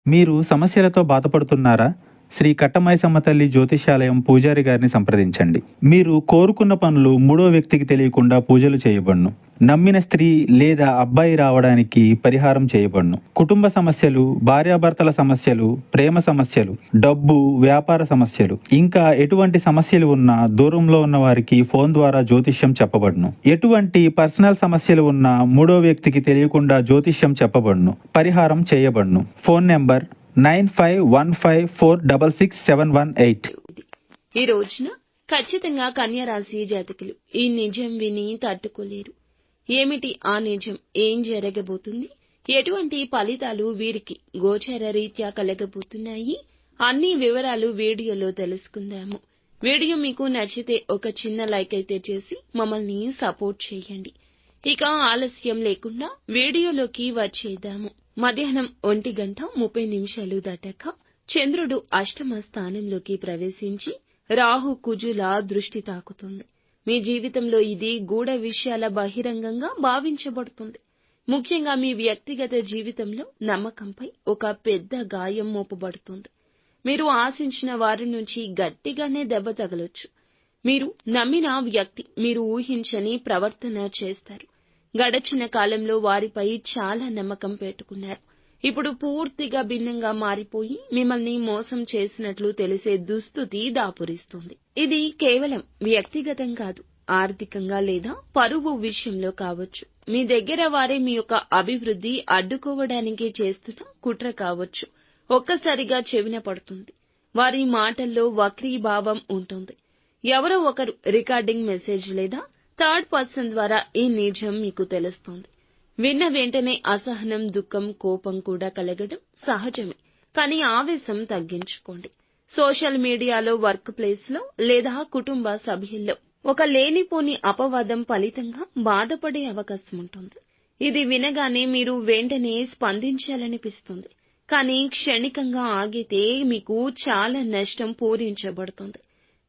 మీరు సమస్యలతో బాధపడుతున్నారా? శ్రీ కట్టమైసమ్మ తల్లి జ్యోతిష్యాలయం పూజారి గారిని సంప్రదించండి. మీరు కోరుకున్న పనులు మూడో వ్యక్తికి తెలియకుండా పూజలు చేయబడును. నమ్మిన స్త్రీ లేదా అబ్బాయి రావడానికి పరిహారం చేయబడును. కుటుంబ సమస్యలు, భార్యాభర్తల సమస్యలు, ప్రేమ సమస్యలు, డబ్బు, వ్యాపార సమస్యలు, ఇంకా ఎటువంటి సమస్యలు ఉన్నా దూరంలో ఉన్న వారికి ఫోన్ ద్వారా జ్యోతిష్యం చెప్పబడును. ఎటువంటి పర్సనల్ సమస్యలు ఉన్నా మూడో వ్యక్తికి తెలియకుండా జ్యోతిష్యం చెప్పబడును, పరిహారం చేయబడును. Phone number 9515466718. ఈ రోజున ఖచ్చితంగా కన్యా రాశి జాతకులు ఈ నిజం విని తట్టుకోలేరు. ఏమిటి ఆ నిజం? ఏం జరగబోతుంది? ఎటువంటి ఫలితాలు వీరికి గోచర రీత్యా కలగబోతున్నాయి? అన్ని వివరాలు వీడియోలో తెలుసుకుందాము. వీడియో మీకు నచ్చితే ఒక చిన్న లైక్ అయితే చేసి మమ్మల్ని సపోర్ట్ చేయండి. ఇక ఆలస్యం లేకుండా వీడియోలోకి వచ్చేద్దాము. మధ్యాహ్నం 1:30 దాటాక చంద్రుడు అష్టమ స్థానంలోకి ప్రవేశించి రాహు కుజుల దృష్టి తాకుతుంది. మీ జీవితంలో ఇది గూఢ విషయాల బహిరంగంగా భావించబడుతుంది. ముఖ్యంగా మీ వ్యక్తిగత జీవితంలో నమ్మకంపై ఒక పెద్ద గాయం మోపబడుతుంది. మీరు ఆశించిన వారి నుంచి గట్టిగానే దెబ్బ తగలొచ్చు. మీరు నమ్మిన వ్యక్తి మీరు ఊహించని ప్రవర్తన చేస్తారు. గడచిన కాలంలో వారిపై చాలా నమ్మకం పెట్టుకున్నారు. ఇప్పుడు పూర్తిగా భిన్నంగా మారిపోయి మిమ్మల్ని మోసం చేసినట్లు తెలిసే దుస్థితి దాపురిస్తుంది. ఇది కేవలం వ్యక్తిగతం కాదు, ఆర్థికంగా లేదా పరువు విషయంలో కావచ్చు. మీ దగ్గర వారే మీ యొక్క అభివృద్ధి అడ్డుకోవడానికి చేస్తున్న కుట్ర కావచ్చు. ఒక్కసారిగా చెవిన పడుతుంది. వారి మాటల్లో వక్రీభావం ఉంటుంది. ఎవరో ఒకరు రికార్డింగ్ మెసేజ్ లేదా థర్డ్ పర్సన్ ద్వారా ఈ నిజం మీకు తెలుస్తుంది. విన్న వెంటనే అసహనం, దుఃఖం, కోపం కూడా కలగడం సహజమే. కానీ ఆవేశం తగ్గించుకోండి. సోషల్ మీడియాలో, వర్క్ ప్లేస్ లో లేదా కుటుంబ సభ్యుల్లో ఒక లేనిపోని అపవాదం ఫలితంగా బాధపడే అవకాశం ఉంటుంది. ఇది వినగానే మీరు వెంటనే స్పందించాలనిపిస్తుంది. కానీ క్షణికంగా ఆగితే మీకు చాలా నష్టం పూరించబడుతుంది.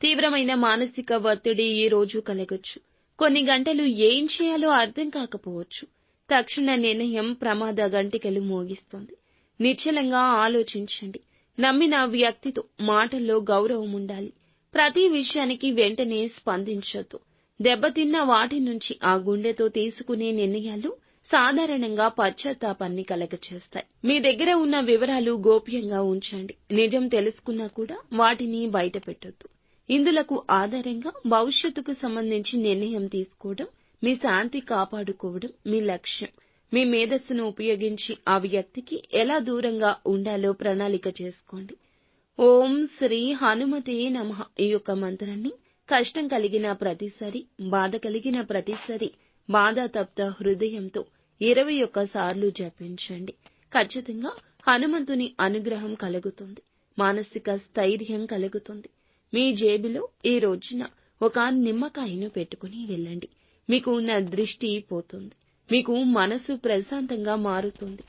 తీవ్రమైన మానసిక ఒత్తిడి ఈ రోజు కలగొచ్చు. కొన్ని గంటలు ఏం చేయాలో అర్థం కాకపోవచ్చు. తక్షణ నిర్ణయం ప్రమాద గంటికలు మోగిస్తుంది. నిశ్చలంగా ఆలోచించండి. నమ్మిన వ్యక్తితో మాటల్లో గౌరవం ఉండాలి. ప్రతి విషయానికి వెంటనే స్పందించొద్దు. దెబ్బతిన్న వాటి నుంచి ఆ గుండెతో తీసుకునే నిర్ణయాలు సాధారణంగా పశ్చాత్తాపాన్ని కలగచేస్తాయి. మీ దగ్గర ఉన్న వివరాలు గోప్యంగా ఉంచండి. నిజం తెలుసుకున్నా కూడా వాటిని బయటపెట్టొద్దు. ఇందులకు ఆధారంగా భవిష్యత్తుకు సంబంధించి నిర్ణయం తీసుకోవడం, మీ శాంతి కాపాడుకోవడం మీ లక్ష్యం. మీ మేధస్సును ఉపయోగించి ఆ వ్యక్తికి ఎలా దూరంగా ఉండాలో ప్రణాళిక చేసుకోండి. ఓం శ్రీ హనుమతే నమః ఈ యొక్క మంత్రాన్ని కష్టం కలిగిన ప్రతిసారి, బాధ కలిగిన ప్రతిసారి బాధాతప్త హృదయంతో 21 సార్లు జపించండి. ఖచ్చితంగా హనుమంతుని అనుగ్రహం కలుగుతుంది. మానసిక స్థైర్యం కలుగుతుంది. మీ జేబులో ఈ రోజున ఒక నిమ్మకాయను పెట్టుకుని వెళ్ళండి. మీకు ఉన్న దృష్టి పోతుంది. మీకు మనసు ప్రశాంతంగా మారుతుంది.